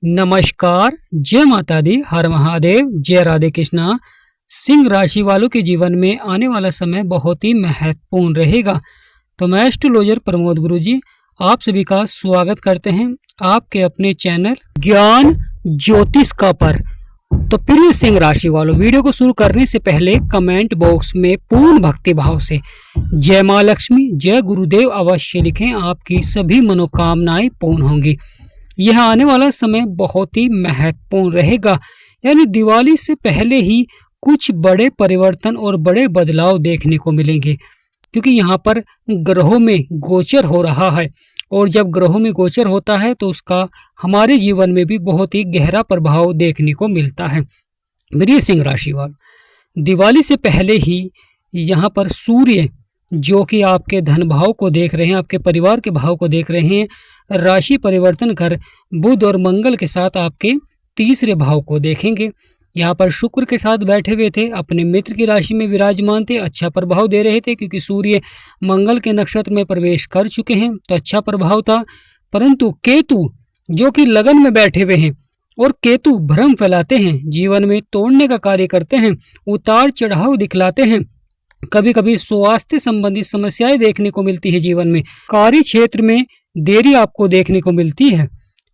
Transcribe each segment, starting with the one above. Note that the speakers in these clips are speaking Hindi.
नमस्कार, जय माता दी, हर महादेव, जय राधे कृष्णा। सिंह राशि वालों के जीवन में आने वाला समय बहुत ही महत्वपूर्ण रहेगा। तो मैं एस्ट्रोलॉजर प्रमोद गुरुजी आप सभी का स्वागत करते हैं आपके अपने चैनल ज्ञान ज्योतिष का पर। तो प्रिय सिंह राशि वालों, वीडियो को शुरू करने से पहले कमेंट बॉक्स में पूर्ण भक्ति भाव से जय माँ लक्ष्मी, जय गुरुदेव अवश्य लिखें। आपकी सभी मनोकामनाएं पूर्ण होंगी। यह आने वाला समय बहुत ही महत्वपूर्ण रहेगा, यानी दिवाली से पहले ही कुछ बड़े परिवर्तन और बड़े बदलाव देखने को मिलेंगे, क्योंकि यहाँ पर ग्रहों में गोचर हो रहा है। और जब ग्रहों में गोचर होता है तो उसका हमारे जीवन में भी बहुत ही गहरा प्रभाव देखने को मिलता है। प्रिय सिंह राशि वालों, दिवाली से पहले ही यहाँ पर सूर्य जो कि आपके धन भाव को देख रहे हैं, आपके परिवार के भाव को देख रहे हैं, राशि परिवर्तन कर बुध और मंगल के साथ आपके तीसरे भाव को देखेंगे। यहाँ पर शुक्र के साथ बैठे हुए थे, अपने मित्र की राशि में विराजमान थे, अच्छा प्रभाव दे रहे थे, क्योंकि सूर्य मंगल के नक्षत्र में प्रवेश कर चुके हैं तो अच्छा प्रभाव था। परंतु केतु जो कि लगन में बैठे हुए हैं, और केतु भ्रम फैलाते हैं, जीवन में तोड़ने का कार्य करते हैं, उतार चढ़ाव दिखलाते हैं, कभी कभी स्वास्थ्य संबंधी समस्याएं देखने को मिलती है, जीवन में कार्य क्षेत्र में देरी आपको देखने को मिलती है।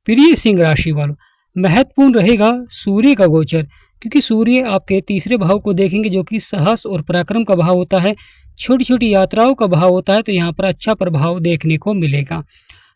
प्रिय सिंह राशि वालों, महत्वपूर्ण रहेगा सूर्य का गोचर, क्योंकि सूर्य आपके तीसरे भाव को देखेंगे जो कि साहस और पराक्रम का भाव होता है, छोटी छोटी यात्राओं का भाव होता है, तो यहाँ पर अच्छा प्रभाव देखने को मिलेगा।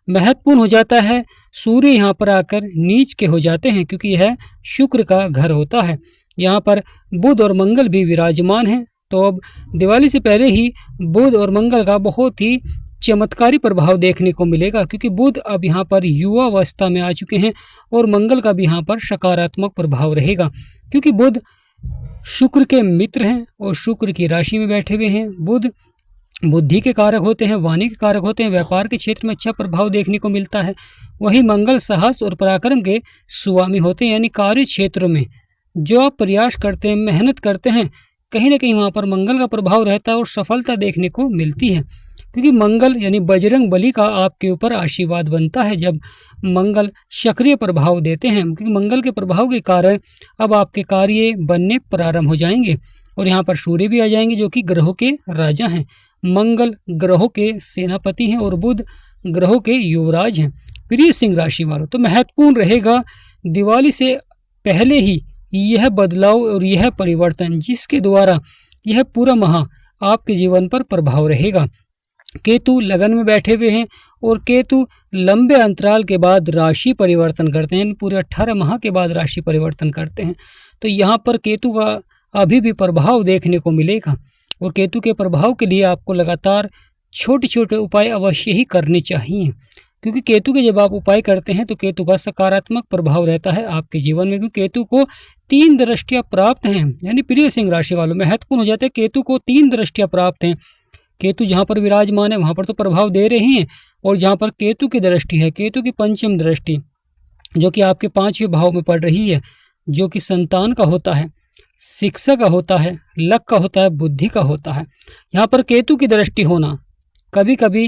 महत्वपूर्ण हो जाता है सूर्य यहाँ पर आकर नीच के हो जाते हैं, क्योंकि यह शुक्र का घर होता है। यहाँ पर बुध और मंगल भी विराजमान हैं, तो अब दिवाली से पहले ही बुध और मंगल का बहुत ही चमत्कारी प्रभाव देखने को मिलेगा, क्योंकि बुध अब यहाँ पर युवा अवस्था में आ चुके हैं और मंगल का भी यहाँ पर सकारात्मक प्रभाव रहेगा, क्योंकि बुध शुक्र के मित्र हैं और शुक्र की राशि में बैठे हुए हैं। बुध बुद्धि के कारक होते हैं, वाणी के कारक होते हैं, व्यापार के क्षेत्र में अच्छा प्रभाव देखने को मिलता है। वहीं मंगल साहस और पराक्रम के स्वामी होते हैं, यानी कार्य क्षेत्रों में जो आप प्रयास करते हैं, मेहनत करते हैं, कहीं ना कहीं वहाँ पर मंगल का प्रभाव रहता है और सफलता देखने को मिलती है, क्योंकि मंगल यानी बजरंग बली का आपके ऊपर आशीर्वाद बनता है जब मंगल सक्रिय प्रभाव देते हैं, क्योंकि मंगल के प्रभाव के कारण अब आपके कार्य बनने प्रारंभ हो जाएंगे। और यहाँ पर सूर्य भी आ जाएंगे जो कि ग्रहों के राजा हैं। मंगल ग्रहों के सेनापति हैं और बुध ग्रहों के युवराज हैं। प्रिय सिंह राशि वालों, तो महत्वपूर्ण रहेगा दिवाली से पहले ही यह बदलाव और यह परिवर्तन, जिसके द्वारा यह पूरा माह आपके जीवन पर प्रभाव रहेगा। केतु लगन में बैठे हुए हैं और केतु लंबे अंतराल के बाद राशि परिवर्तन करते हैं, पूरे 18 माह के बाद राशि परिवर्तन करते हैं, तो यहाँ पर केतु का अभी भी प्रभाव देखने को मिलेगा। और केतु के प्रभाव के लिए आपको लगातार छोटे छोटे उपाय अवश्य ही करने चाहिए, क्योंकि केतु के जब आप उपाय करते हैं तो केतु का सकारात्मक प्रभाव रहता है आपके जीवन में, क्योंकि केतु को 3 दृष्टियाँ प्राप्त हैं। यानी प्रिय सिंह राशि वालों, महत्वपूर्ण हो जाता है केतु को 3 दृष्टियाँ प्राप्त हैं। केतु जहाँ पर विराजमान है वहाँ पर तो प्रभाव दे रहे हैं, और जहाँ पर केतु की दृष्टि है, केतु की पंचम दृष्टि जो कि आपके 5वें भाव में पड़ रही है, जो कि संतान का होता है, शिक्षा का होता है, लक का होता है, बुद्धि का होता है। यहाँ पर केतु की दृष्टि होना कभी कभी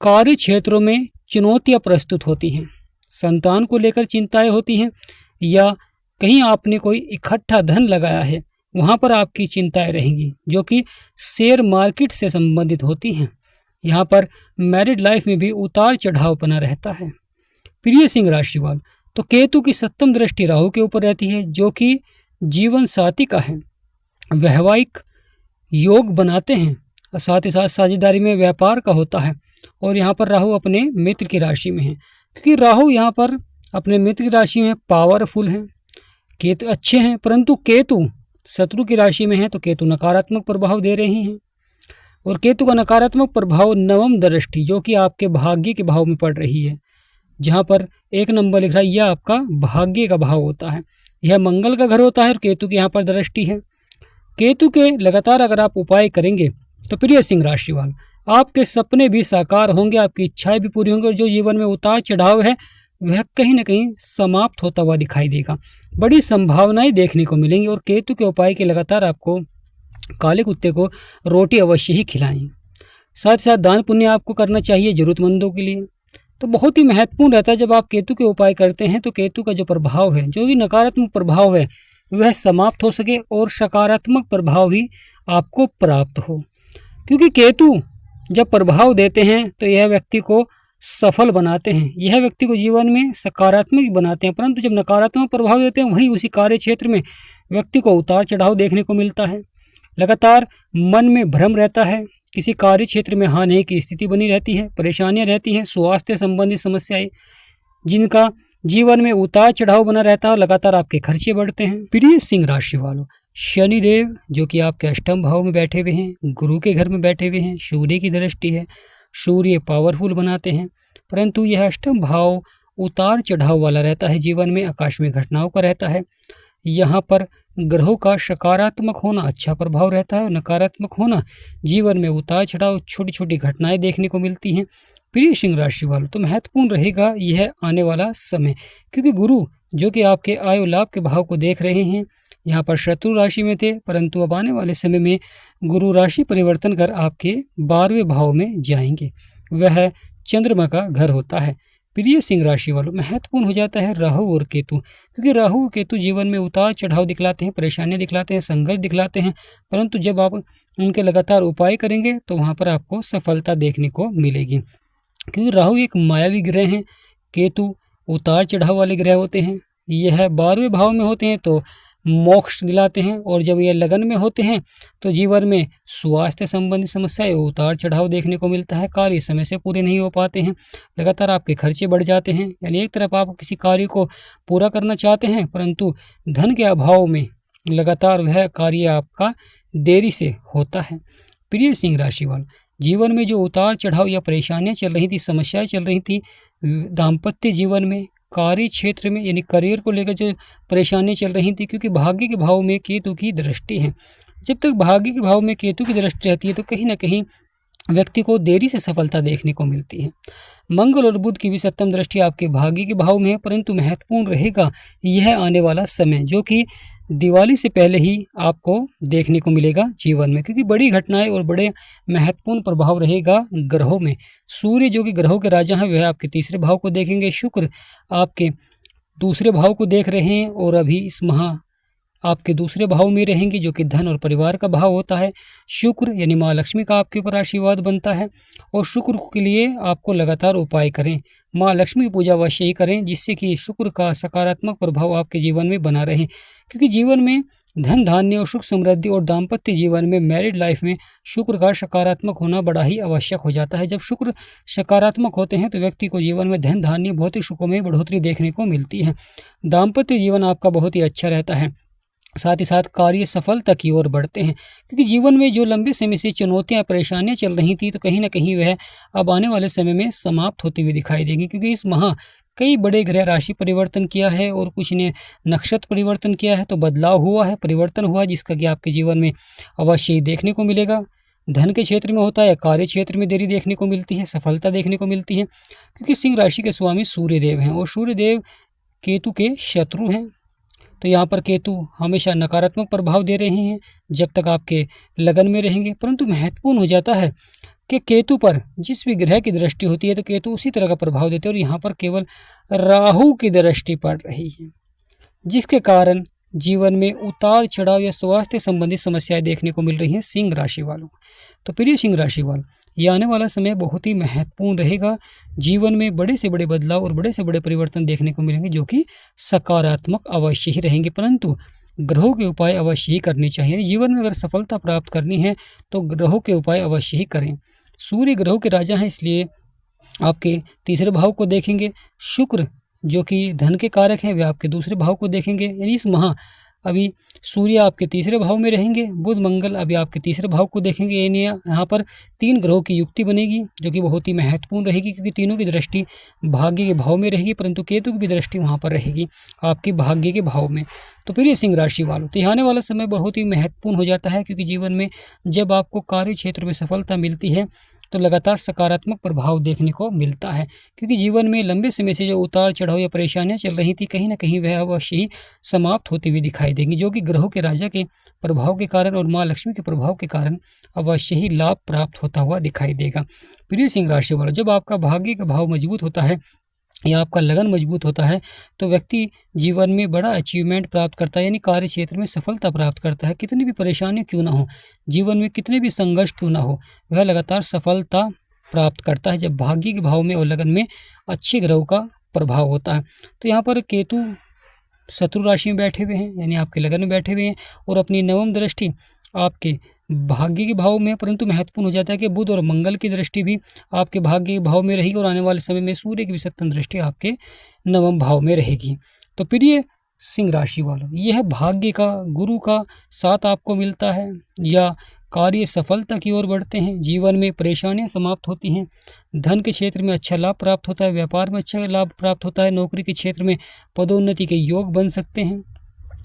कार्य क्षेत्रों में चुनौतियाँ प्रस्तुत होती हैं, संतान को लेकर चिंताएं होती हैं, या कहीं आपने कोई इकट्ठा धन लगाया है वहाँ पर आपकी चिंताएं रहेंगी, जो कि शेयर मार्केट से संबंधित होती हैं। यहाँ पर मैरिड लाइफ में भी उतार चढ़ाव बना रहता है। प्रिय सिंह राशि वालों, तो केतु की 7वीं दृष्टि राहु के ऊपर रहती है, जो कि जीवन साथी का है, वैवाहिक योग बनाते हैं, और साथ ही साथ साझेदारी में व्यापार का होता है। और यहाँ पर राहु अपने मित्र की राशि में है, क्योंकि राहु यहाँ पर अपने मित्र की राशि में पावरफुल हैं, केतु अच्छे हैं, परंतु केतु शत्रु की राशि में है, तो केतु नकारात्मक प्रभाव दे रहे हैं। और केतु का नकारात्मक प्रभाव 9वीं दृष्टि जो कि आपके भाग्य के भाव में पड़ रही है, जहाँ पर 1 नंबर लिख रहा है, यह आपका भाग्य का भाव होता है, यह मंगल का घर होता है, और केतु की यहाँ पर दृष्टि है। केतु के लगातार अगर आप उपाय करेंगे तो प्रिय सिंह राशि वाले, आपके सपने भी साकार होंगे, आपकी इच्छाएं भी पूरी होंगी, और जो जीवन में उतार चढ़ाव है वह कहीं ना कहीं समाप्त होता हुआ दिखाई देगा। बड़ी संभावनाएं देखने को मिलेंगी। और केतु के उपाय के लगातार आपको काले कुत्ते को रोटी अवश्य ही खिलाएं। साथ ही साथ दान पुण्य आपको करना चाहिए जरूरतमंदों के लिए। तो बहुत ही महत्वपूर्ण रहता है जब आप केतु के उपाय करते हैं तो केतु का जो प्रभाव है, जो कि नकारात्मक प्रभाव है, वह समाप्त हो सके और सकारात्मक प्रभाव ही आपको प्राप्त हो। क्योंकि केतु जब प्रभाव देते हैं तो यह व्यक्ति को सफल बनाते हैं, यह व्यक्ति को जीवन में सकारात्मक बनाते हैं, परंतु जब नकारात्मक प्रभाव देते हैं वहीं उसी कार्य क्षेत्र में व्यक्ति को उतार चढ़ाव देखने को मिलता है। लगातार मन में भ्रम रहता है, किसी कार्य क्षेत्र में हानि की स्थिति बनी रहती है, परेशानियां रहती हैं, स्वास्थ्य संबंधी समस्याएं जिनका जीवन में उतार चढ़ाव बना रहता है, लगातार आपके खर्चे बढ़ते हैं। प्रिय सिंह राशि वालों, शनिदेव जो कि आपके अष्टम भाव में बैठे हुए हैं, गुरु के घर में बैठे हुए हैं, सूर्य की दृष्टि है, सूर्य पावरफुल बनाते हैं, परंतु यह अष्टम भाव उतार चढ़ाव वाला रहता है, जीवन में आकस्मिक घटनाओं का रहता है। यहाँ पर ग्रहों का सकारात्मक होना अच्छा प्रभाव रहता है और नकारात्मक होना जीवन में उतार चढ़ाव, छोटी छोटी घटनाएं देखने को मिलती हैं। प्रिय सिंह राशि वालों, तो महत्वपूर्ण रहेगा यह आने वाला समय, क्योंकि गुरु जो कि आपके आय और लाभ के भाव को देख रहे हैं, यहाँ पर शत्रु राशि में थे, परंतु अब आने वाले समय में गुरु राशि परिवर्तन कर आपके 12वें भाव में जाएंगे, वह चंद्रमा का घर होता है। प्रिय सिंह राशि वालों, महत्वपूर्ण हो जाता है राहु और केतु, क्योंकि राहु और केतु जीवन में उतार चढ़ाव दिखलाते हैं, परेशानियां दिखलाते हैं, संघर्ष दिखलाते हैं, परंतु जब आप उनके लगातार उपाय करेंगे तो वहाँ पर आपको सफलता देखने को मिलेगी। क्योंकि राहु एक मायावी ग्रह हैं, केतु उतार चढ़ाव वाले ग्रह होते हैं, यह 12वें भाव में होते हैं तो मोक्ष दिलाते हैं, और जब ये लगन में होते हैं तो जीवन में स्वास्थ्य संबंधी समस्याएं उतार चढ़ाव देखने को मिलता है, कार्य समय से पूरे नहीं हो पाते हैं, लगातार आपके खर्चे बढ़ जाते हैं। यानी एक तरफ आप किसी कार्य को पूरा करना चाहते हैं, परंतु धन के अभाव में लगातार वह कार्य आपका देरी से होता है। प्रिय सिंह राशि वालों, जीवन में जो उतार चढ़ाव या परेशानियां चल रही थी, समस्याएं चल रही थी, दाम्पत्य जीवन में, कार्य क्षेत्र में, यानी करियर को लेकर जो परेशानियां चल रही थी, क्योंकि भाग्य के भाव में केतु की दृष्टि है। जब तक भाग्य के भाव में केतु की दृष्टि रहती है तो कहीं ना कहीं व्यक्ति को देरी से सफलता देखने को मिलती है। मंगल और बुध की भी सप्तम दृष्टि आपके भाग्य के भाव में है, परंतु महत्वपूर्ण रहेगा यह आने वाला समय, जो कि दिवाली से पहले ही आपको देखने को मिलेगा जीवन में, क्योंकि बड़ी घटनाएं और बड़े महत्वपूर्ण प्रभाव रहेगा ग्रहों में। सूर्य जो कि ग्रहों के राजा हैं, वह आपके तीसरे भाव को देखेंगे, शुक्र आपके दूसरे भाव को देख रहे हैं, और अभी इस माह आपके दूसरे भाव में रहेंगे, जो कि धन और परिवार का भाव होता है। शुक्र यानी माँ लक्ष्मी का आपके ऊपर आशीर्वाद बनता है, और शुक्र के लिए आपको लगातार उपाय करें, माँ लक्ष्मी की पूजा अवश्य ही करें, जिससे कि शुक्र का सकारात्मक प्रभाव आपके जीवन में बना रहे, क्योंकि जीवन में धन धान्य और सुख समृद्धि और दाम्पत्य जीवन में, मैरिड लाइफ में शुक्र का सकारात्मक होना बड़ा ही आवश्यक हो जाता है। जब शुक्र सकारात्मक होते हैं तो व्यक्ति को जीवन में धन धान्य भौतिक सुखों में बढ़ोतरी देखने को मिलती है, दाम्पत्य जीवन आपका बहुत ही अच्छा रहता है, साथ ही साथ कार्य सफलता की ओर बढ़ते हैं, क्योंकि जीवन में जो लंबे समय से चुनौतियां परेशानियां चल रही थी तो कहीं ना कहीं वह अब आने वाले समय में समाप्त होती हुई दिखाई देंगी, क्योंकि इस माह कई बड़े ग्रह राशि परिवर्तन किया है और कुछ ने नक्षत्र परिवर्तन किया है, तो बदलाव हुआ है, परिवर्तन हुआ, जिसका कि आपके जीवन में अवश्य ही देखने को मिलेगा। धन के क्षेत्र में होता है, कार्य क्षेत्र में देरी देखने को मिलती है, सफलता देखने को मिलती है, क्योंकि सिंह राशि के स्वामी सूर्यदेव हैं और सूर्यदेव केतु के शत्रु हैं। तो यहाँ पर केतु हमेशा नकारात्मक प्रभाव दे रहे हैं जब तक आपके लगन में रहेंगे, परंतु महत्वपूर्ण हो जाता है कि केतु पर जिस भी ग्रह की दृष्टि होती है तो केतु उसी तरह का प्रभाव देते हैं, और यहाँ पर केवल राहु की दृष्टि पड़ रही है, जिसके कारण जीवन में उतार चढ़ाव या स्वास्थ्य संबंधी समस्याएं देखने को मिल रही हैं सिंह राशि वालों। तो प्रिय सिंह राशि वालों, ये आने वाला समय बहुत ही महत्वपूर्ण रहेगा, जीवन में बड़े से बड़े बदलाव और बड़े से बड़े परिवर्तन देखने को मिलेंगे, जो कि सकारात्मक अवश्य ही रहेंगे, परंतु ग्रहों के उपाय अवश्य ही करने चाहिए। जीवन में अगर सफलता प्राप्त करनी है तो ग्रहों के उपाय अवश्य ही करें। सूर्य ग्रहों के राजा हैं, इसलिए आपके तीसरे भाव को देखेंगे, शुक्र जो कि धन के कारक हैं वे आपके दूसरे भाव को देखेंगे, यानी इस माह अभी सूर्य आपके तीसरे भाव में रहेंगे, बुध मंगल अभी आपके तीसरे भाव को देखेंगे, यानी यहाँ पर 3 ग्रहों की युक्ति बनेगी, जो कि बहुत ही महत्वपूर्ण रहेगी, क्योंकि तीनों की दृष्टि भाग्य के भाव में रहेगी, परंतु केतु की भी दृष्टि वहाँ पर रहेगी आपकी भाग्य के भाव में। तो फिर ये सिंह राशि वालों, तो आने वाला समय बहुत ही महत्वपूर्ण हो जाता है, क्योंकि जीवन में जब आपको कार्य क्षेत्र में सफलता मिलती है तो लगातार सकारात्मक प्रभाव देखने को मिलता है, क्योंकि जीवन में लंबे समय से जो उतार चढ़ाव या परेशानियां चल रही थी कहीं ना कहीं वह अवश्य ही समाप्त होती हुई दिखाई दिखाई देंगी, जो कि ग्रहों के राजा के प्रभाव के कारण और माँ लक्ष्मी के प्रभाव के कारण अवश्य ही लाभ प्राप्त होता हुआ दिखाई देगा। प्रिय सिंह राशि वालों, जब आपका भाग्य का भाव मजबूत होता है या आपका लगन मजबूत होता है तो व्यक्ति जीवन में बड़ा अचीवमेंट प्राप्त करता है, यानी कार्य क्षेत्र में सफलता प्राप्त करता है। कितनी भी परेशानी क्यों ना हो, जीवन में कितने भी संघर्ष क्यों ना हो, वह लगातार सफलता प्राप्त करता है जब भाग्य के भाव में और लगन में अच्छे ग्रहों का प्रभाव होता है। तो यहाँ पर केतु शत्रु राशि में बैठे हुए हैं, यानी आपके लगन में बैठे हुए हैं, और अपनी नवम दृष्टि आपके भाग्य के भाव में, परंतु महत्वपूर्ण हो जाता है कि बुध और मंगल की दृष्टि भी आपके भाग्य के भाव में रहेगी और आने वाले समय में सूर्य की भी सप्तम दृष्टि आपके नवम भाव में रहेगी। तो प्रिय सिंह राशि वालों, यह भाग्य का गुरु का साथ आपको मिलता है या कार्य सफलता की ओर बढ़ते हैं, जीवन में परेशानियां समाप्त होती हैं, धन के क्षेत्र में अच्छा लाभ प्राप्त होता है, व्यापार में अच्छा लाभ प्राप्त होता है, नौकरी के क्षेत्र में पदोन्नति के योग बन सकते हैं,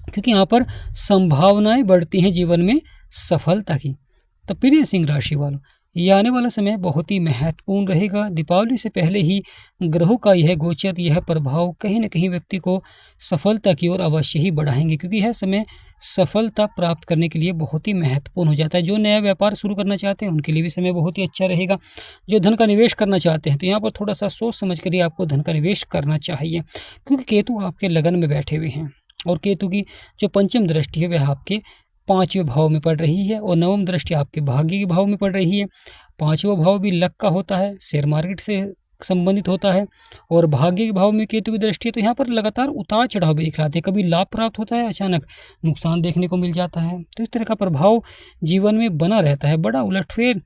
क्योंकि यहाँ पर संभावनाएं बढ़ती हैं जीवन में सफलता की। तो प्रिय सिंह राशि वालों, ये आने वाला समय बहुत ही महत्वपूर्ण रहेगा। दीपावली से पहले ही ग्रहों का यह गोचर, यह प्रभाव कहीं न कहीं व्यक्ति को सफलता की ओर अवश्य ही बढ़ाएंगे, क्योंकि यह समय सफलता प्राप्त करने के लिए बहुत ही महत्वपूर्ण हो जाता है। जो नया व्यापार शुरू करना चाहते हैं उनके लिए भी समय बहुत ही अच्छा रहेगा। जो धन का निवेश करना चाहते हैं तो यहाँ पर थोड़ा सा सोच समझ कर ही आपको धन का निवेश करना चाहिए, क्योंकि केतु आपके लगन में बैठे हुए हैं और केतु की जो पंचम दृष्टि है वह आपके 5वें भाव में पड़ रही है और नवम दृष्टि आपके भाग्य के भाव में पड़ रही है। 5वां भाव भी लक का होता है, शेयर मार्केट से संबंधित होता है, और भाग्य के भाव में केतु की दृष्टि है तो यहाँ पर लगातार उतार चढ़ाव भी दिखलाते हैं। कभी लाभ प्राप्त होता है, अचानक नुकसान देखने को मिल जाता है। तो इस तरह का प्रभाव जीवन में बना रहता है, बड़ा उलटफेर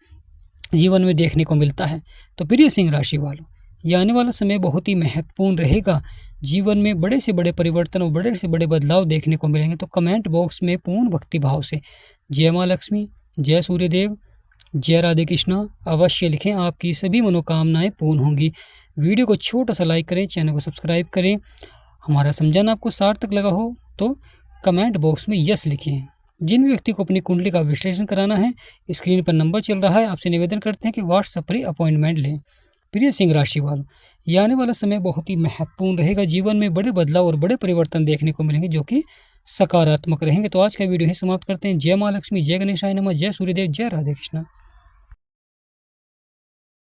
जीवन में देखने को मिलता है। तो प्रिय सिंह राशि वालों, ये आने वाला समय बहुत ही महत्वपूर्ण रहेगा। जीवन में बड़े से बड़े परिवर्तन और बड़े से बड़े बदलाव देखने को मिलेंगे। तो कमेंट बॉक्स में पूर्ण भक्ति भाव से जय माँ लक्ष्मी, जय सूर्यदेव, जय राधे कृष्णा अवश्य लिखें, आपकी सभी मनोकामनाएं पूर्ण होंगी। वीडियो को छोटा सा लाइक करें, चैनल को सब्सक्राइब करें। हमारा समझाना आपको सार्थक लगा हो तो कमेंट बॉक्स में यस लिखें। जिन व्यक्ति को अपनी कुंडली का विश्लेषण कराना है, स्क्रीन पर नंबर चल रहा है, आपसे निवेदन करते हैं कि व्हाट्सएप पर अपॉइंटमेंट लें। प्रिय सिंह राशि वालों, ये आने वाला समय बहुत ही महत्वपूर्ण रहेगा। जीवन में बड़े बदलाव और बड़े परिवर्तन देखने को मिलेंगे जो कि सकारात्मक रहेंगे। तो आज का वीडियो ही समाप्त करते हैं। जय माँ लक्ष्मी, जय गणेशाय नमः, जय सूर्यदेव, जय राधे कृष्णा।